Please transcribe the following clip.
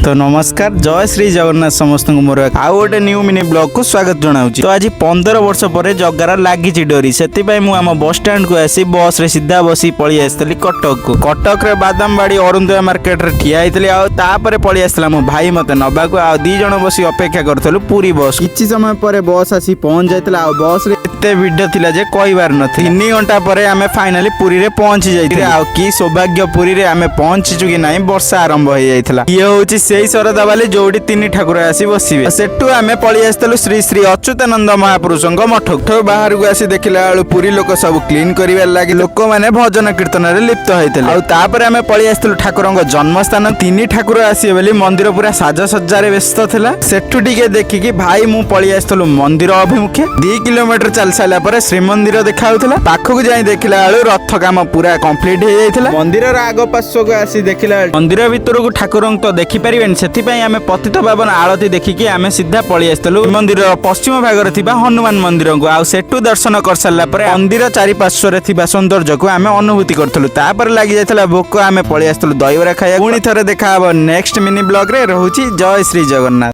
तो नमस्कार जय श्री जगन्नाथ समस्त मोर आउ गोटे न्यू मिनी ब्लॉग को स्वागत जनाऊँ। तो आज 15 वर्ष पर जगार लगी डोरी से आम बस स्टैंड को आसी बस रे सीधा बसी पलि आसती कटक को। कटक रे बादामबाड़ी अरुंधया मार्केट रे ठिया होती आउे पलि आसला मो भाई मत नबाक आ 2 जन बस अपेक्षा करूँ पूरी बस। किछि समय पर बस आसी पहुंच जाता बस रे एते भिड़ थिला जे कहबार न 3 घंटा पर आम फाइनाली पुरी रे पहुंची जाइए। आ कि सौभाग्य पुरी रे आम पहुंचीचु कि नहीं वर्षा आरंभ हो जाइथिला। ये होची सेही शरदा बाली जोड़ी 3 ठाकुर आसी बसिबे। सेठू आम पलि आसलु श्री श्री अच्युतानंद महापुरुषों मठ बाहर को आसी देखला पुरी लोक सब क्लीन करिवे लागी लोक माने भजन कीर्तन रे लिप्त होइथिले। आ तापर आम पलि आसलु ठाकुरंग जन्मस्थान 3 ठाकुर आसी बोली मंदिर पूरा साजसज्जा रे व्यस्त थिला। सेठू टिके देखिकी भाई मु पलि आसलु मंदिर अभिमुखे 2 किलोमीटर चल साला पर श्रीमंदिर देखा होउथिला। पाखकु जाई देखला रथ काम पूरा कंप्लीट हो जाइथिला। मंदिर रा आगो पार्श्व को आसी देखला मंदिर भीतर को ठाकुरंग तो देखि परिबेन सेथिपई आमे पतित पावन आरती देखिकी आमे सीधा पलि आसतलु मंदिर पश्चिम भाग रे थिबा हनुमान मंदिर को। आ सेठू दर्शन कर साला पर मंदिर चारि पार्श्व रे थिबा सौंदर्य को आमे अनुभूति करथलु। तापर लागि जायतला भोक आमे पलि आसतलु दहीबरा खाया। पुणी थरे देखा हबो नेक्स्ट मिनी ब्लॉग रे। रहूची जय श्री जगन्नाथ।